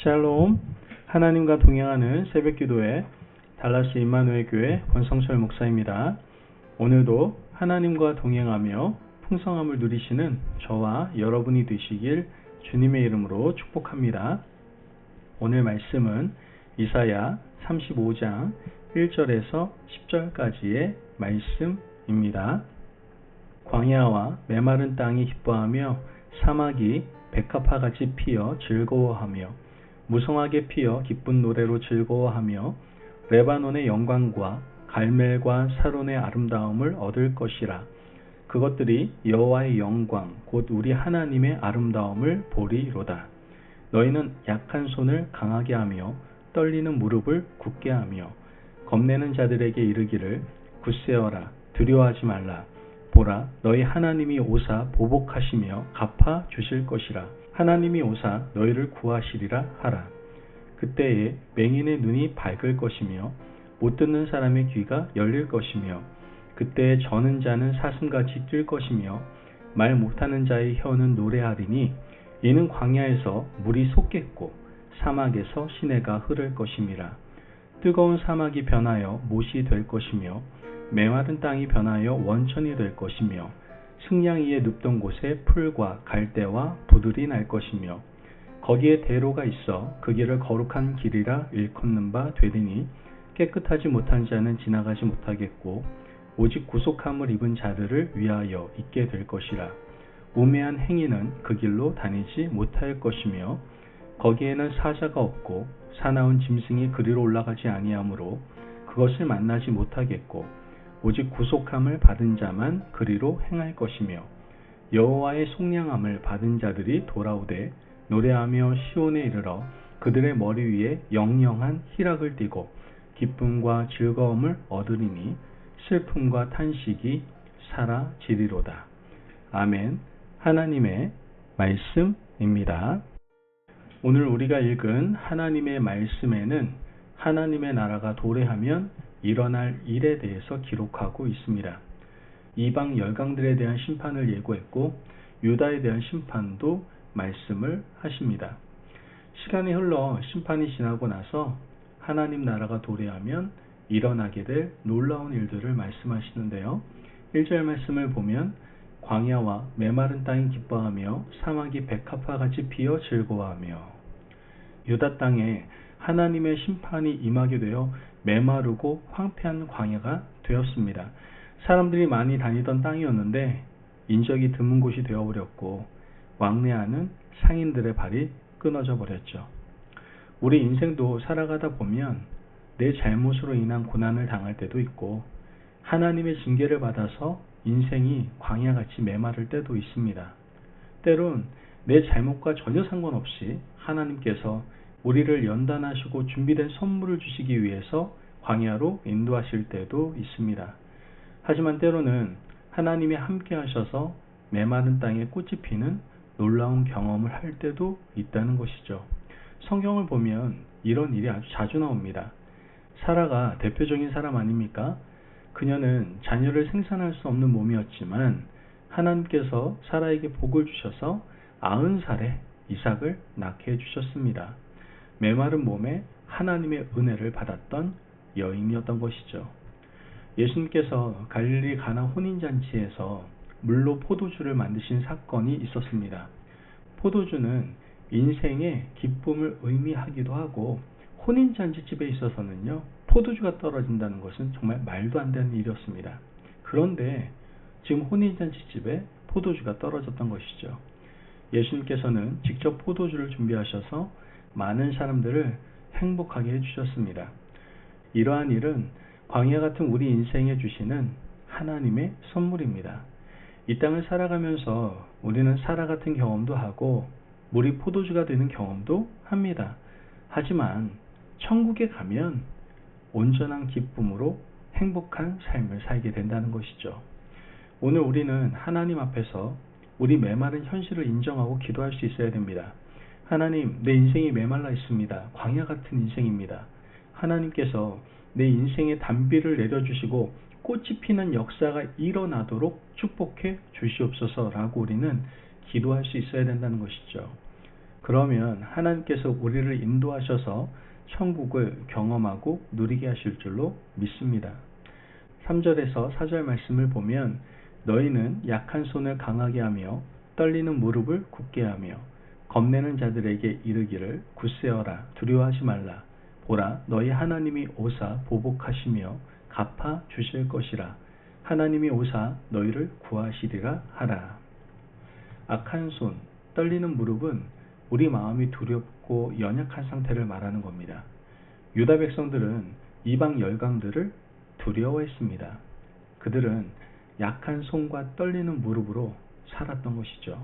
샬롬, 하나님과 동행하는 새벽기도회 달라스 임마누엘 교회 권성철 목사입니다. 오늘도 하나님과 동행하며 풍성함을 누리시는 저와 여러분이 되시길 주님의 이름으로 축복합니다. 오늘 말씀은 이사야 35장 1절에서 10절까지의 말씀입니다. 광야와 메마른 땅이 기뻐하며 사막이 백합화같이 피어 즐거워하며 무성하게 피어 기쁜 노래로 즐거워하며 레바논의 영광과 갈멜과 사론의 아름다움을 얻을 것이라. 그것들이 여호와의 영광 곧 우리 하나님의 아름다움을 보리로다. 너희는 약한 손을 강하게 하며 떨리는 무릎을 굳게 하며 겁내는 자들에게 이르기를 굳세어라, 두려워하지 말라. 보라, 너희 하나님이 오사 보복하시며 갚아 주실 것이라. 하나님이 오사 너희를 구하시리라 하라. 그때에 맹인의 눈이 밝을 것이며 못 듣는 사람의 귀가 열릴 것이며 그때에 저는 자는 사슴같이 뛸 것이며 말 못하는 자의 혀는 노래하리니 이는 광야에서 물이 솟겠고 사막에서 시내가 흐를 것임이라. 뜨거운 사막이 변하여 못이 될 것이며 메마른 땅이 변하여 원천이 될 것이며 승양 위에 눕던 곳에 풀과 갈대와 부들이 날 것이며 거기에 대로가 있어 그 길을 거룩한 길이라 일컫는 바 되리니 깨끗하지 못한 자는 지나가지 못하겠고 오직 구속함을 입은 자들을 위하여 있게 될 것이라. 우매한 행위는 그 길로 다니지 못할 것이며 거기에는 사자가 없고 사나운 짐승이 그리로 올라가지 아니하므로 그것을 만나지 못하겠고 오직 구속함을 받은 자만 그리로 행할 것이며 여호와의 속량함을 받은 자들이 돌아오되 노래하며 시온에 이르러 그들의 머리 위에 영영한 희락을 띠고 기쁨과 즐거움을 얻으리니 슬픔과 탄식이 사라지리로다. 아멘. 하나님의 말씀입니다. 오늘 우리가 읽은 하나님의 말씀에는 하나님의 나라가 도래하면 일어날 일에 대해서 기록하고 있습니다. 이방 열강들에 대한 심판을 예고했고 유다에 대한 심판도 말씀을 하십니다. 시간이 흘러 심판이 지나고 나서 하나님 나라가 도래하면 일어나게 될 놀라운 일들을 말씀하시는데요. 1절 말씀을 보면 광야와 메마른 땅이 기뻐하며 사막이 백합화같이 피어 즐거워하며 유다 땅에 하나님의 심판이 임하게 되어 메마르고 황폐한 광야가 되었습니다. 사람들이 많이 다니던 땅이었는데 인적이 드문 곳이 되어버렸고 왕래하는 상인들의 발이 끊어져 버렸죠. 우리 인생도 살아가다 보면 내 잘못으로 인한 고난을 당할 때도 있고 하나님의 징계를 받아서 인생이 광야같이 메마를 때도 있습니다. 때론 내 잘못과 전혀 상관없이 하나님께서 우리를 연단하시고 준비된 선물을 주시기 위해서 광야로 인도하실 때도 있습니다. 하지만 때로는 하나님이 함께 하셔서 메마른 땅에 꽃이 피는 놀라운 경험을 할 때도 있다는 것이죠. 성경을 보면 이런 일이 아주 자주 나옵니다. 사라가 대표적인 사람 아닙니까? 그녀는 자녀를 생산할 수 없는 몸이었지만 하나님께서 사라에게 복을 주셔서 90살에 이삭을 낳게 해주셨습니다. 메마른 몸에 하나님의 은혜를 받았던 여인이었던 것이죠. 예수님께서 갈릴리 가나 혼인잔치에서 물로 포도주를 만드신 사건이 있었습니다. 포도주는 인생의 기쁨을 의미하기도 하고 혼인잔치집에 있어서는요, 포도주가 떨어진다는 것은 정말 말도 안 되는 일이었습니다. 그런데 지금 혼인잔치집에 포도주가 떨어졌던 것이죠. 예수님께서는 직접 포도주를 준비하셔서 많은 사람들을 행복하게 해주셨습니다. 이러한 일은 광야 같은 우리 인생에 주시는 하나님의 선물입니다. 이 땅을 살아가면서 우리는 사라 같은 경험도 하고 물이 포도주가 되는 경험도 합니다. 하지만 천국에 가면 온전한 기쁨으로 행복한 삶을 살게 된다는 것이죠. 오늘 우리는 하나님 앞에서 우리 메마른 현실을 인정하고 기도할 수 있어야 됩니다. 하나님, 내 인생이 메말라 있습니다. 광야 같은 인생입니다. 하나님께서 내 인생에 단비를 내려주시고 꽃이 피는 역사가 일어나도록 축복해 주시옵소서라고 우리는 기도할 수 있어야 된다는 것이죠. 그러면 하나님께서 우리를 인도하셔서 천국을 경험하고 누리게 하실 줄로 믿습니다. 3절에서 4절 말씀을 보면 너희는 약한 손을 강하게 하며 떨리는 무릎을 굳게 하며 겁내는 자들에게 이르기를 굳세어라 두려워하지 말라 보라 너희 하나님이 오사 보복하시며 갚아 주실 것이라 하나님이 오사 너희를 구하시리라 하라. 악한 손, 떨리는 무릎은 우리 마음이 두렵고 연약한 상태를 말하는 겁니다. 유다 백성들은 이방 열강들을 두려워했습니다. 그들은 약한 손과 떨리는 무릎으로 살았던 것이죠.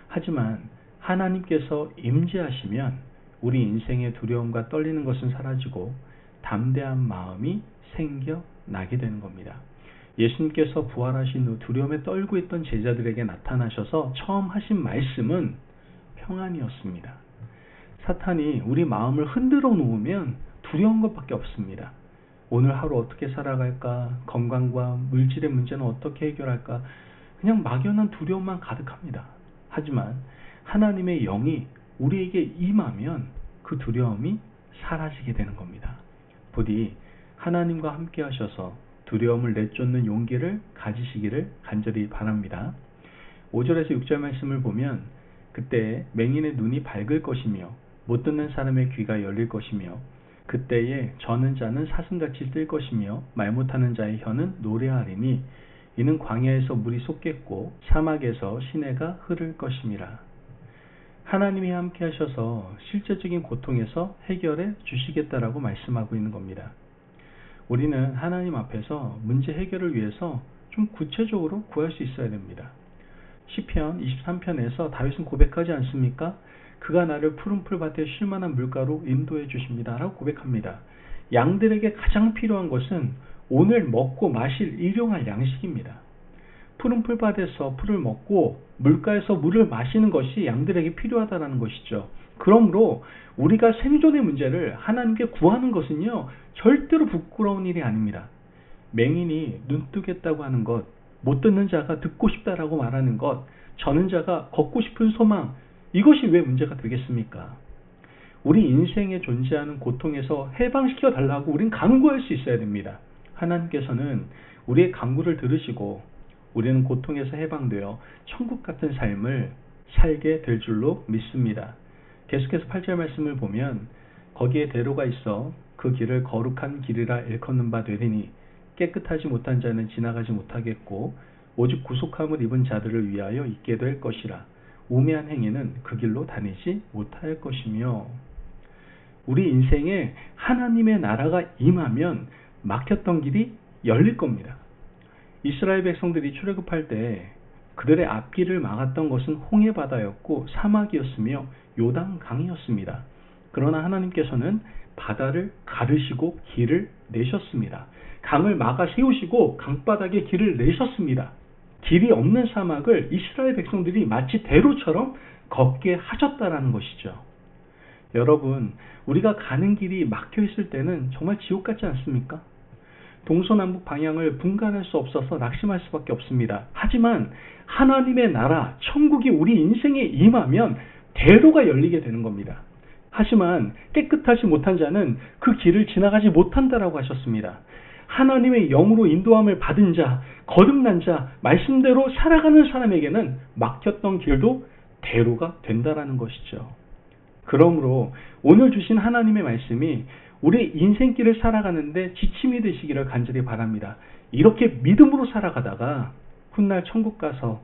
하지만 하나님께서 임재하시면 우리 인생의 두려움과 떨리는 것은 사라지고 담대한 마음이 생겨나게 되는 겁니다. 예수님께서 부활하신 후 두려움에 떨고 있던 제자들에게 나타나셔서 처음 하신 말씀은 평안이었습니다. 사탄이 우리 마음을 흔들어 놓으면 두려운 것밖에 없습니다. 오늘 하루 어떻게 살아갈까? 건강과 물질의 문제는 어떻게 해결할까? 그냥 막연한 두려움만 가득합니다. 하지만 하나님의 영이 우리에게 임하면 그 두려움이 사라지게 되는 겁니다. 부디 하나님과 함께 하셔서 두려움을 내쫓는 용기를 가지시기를 간절히 바랍니다. 5절에서 6절 말씀을 보면 그때 맹인의 눈이 밝을 것이며 못 듣는 사람의 귀가 열릴 것이며 그때에 저는 자는 사슴같이 뜰 것이며 말 못하는 자의 혀는 노래하리니 이는 광야에서 물이 솟겠고 사막에서 시내가 흐를 것임이라. 하나님이 함께 하셔서 실제적인 고통에서 해결해 주시겠다라고 말씀하고 있는 겁니다. 우리는 하나님 앞에서 문제 해결을 위해서 좀 구체적으로 구할 수 있어야 됩니다. 시편 23편에서 다윗은 고백하지 않습니까? 그가 나를 푸른 풀밭에 쉴만한 물가로 인도해 주십니다 라고 고백합니다. 양들에게 가장 필요한 것은 오늘 먹고 마실 일용할 양식입니다. 푸른 풀밭에서 풀을 먹고 물가에서 물을 마시는 것이 양들에게 필요하다는 것이죠. 그러므로 우리가 생존의 문제를 하나님께 구하는 것은요 절대로 부끄러운 일이 아닙니다. 맹인이 눈 뜨겠다고 하는 것, 못 듣는 자가 듣고 싶다라고 말하는 것, 저는 자가 걷고 싶은 소망, 이것이 왜 문제가 되겠습니까? 우리 인생에 존재하는 고통에서 해방시켜 달라고 우린 간구할 수 있어야 됩니다. 하나님께서는 우리의 간구를 들으시고 우리는 고통에서 해방되어 천국 같은 삶을 살게 될 줄로 믿습니다. 계속해서 8절 말씀을 보면 거기에 대로가 있어 그 길을 거룩한 길이라 일컫는 바 되리니 깨끗하지 못한 자는 지나가지 못하겠고 오직 구속함을 입은 자들을 위하여 있게 될 것이라. 우매한 행위는 그 길로 다니지 못할 것이며. 우리 인생에 하나님의 나라가 임하면 막혔던 길이 열릴 겁니다. 이스라엘 백성들이 출애굽할 때 그들의 앞길을 막았던 것은 홍해바다였고 사막이었으며 요단강이었습니다. 그러나 하나님께서는 바다를 가르시고 길을 내셨습니다. 강을 막아 세우시고 강바닥에 길을 내셨습니다. 길이 없는 사막을 이스라엘 백성들이 마치 대로처럼 걷게 하셨다라는 것이죠. 여러분, 우리가 가는 길이 막혀 있을 때는 정말 지옥 같지 않습니까? 동서남북 방향을 분간할 수 없어서 낙심할 수밖에 없습니다. 하지만 하나님의 나라, 천국이 우리 인생에 임하면 대로가 열리게 되는 겁니다. 하지만 깨끗하지 못한 자는 그 길을 지나가지 못한다라고 하셨습니다. 하나님의 영으로 인도함을 받은 자, 거듭난 자, 말씀대로 살아가는 사람에게는 막혔던 길도 대로가 된다라는 것이죠. 그러므로 오늘 주신 하나님의 말씀이 우리 인생길을 살아가는데 지침이 되시기를 간절히 바랍니다. 이렇게 믿음으로 살아가다가 훗날 천국 가서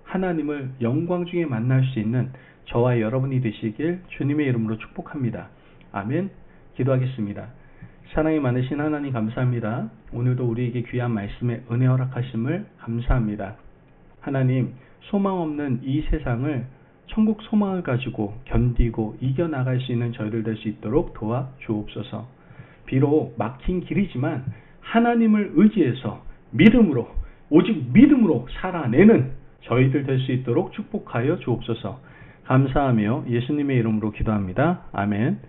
하나님을 영광 중에 만날 수 있는 저와 여러분이 되시길 주님의 이름으로 축복합니다. 아멘. 기도하겠습니다. 사랑이 많으신 하나님 감사합니다. 오늘도 우리에게 귀한 말씀에 은혜 허락하심을 감사합니다. 하나님, 소망 없는 이 세상을 천국 소망을 가지고 견디고 이겨나갈 수 있는 저희들 될 수 있도록 도와주옵소서. 비록 막힌 길이지만 하나님을 의지해서 믿음으로, 오직 믿음으로 살아내는 저희들 될 수 있도록 축복하여 주옵소서. 감사하며 예수님의 이름으로 기도합니다. 아멘.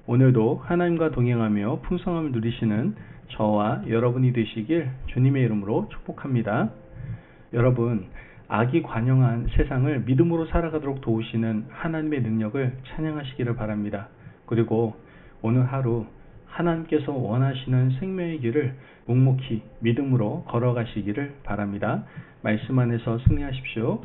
오늘도 하나님과 동행하며 풍성함을 누리시는 저와 여러분이 되시길 주님의 이름으로 축복합니다. 여러분, 악이 관영한 세상을 믿음으로 살아가도록 도우시는 하나님의 능력을 찬양하시기를 바랍니다. 그리고 오늘 하루 하나님께서 원하시는 생명의 길을 묵묵히 믿음으로 걸어가시기를 바랍니다. 말씀 안에서 승리하십시오.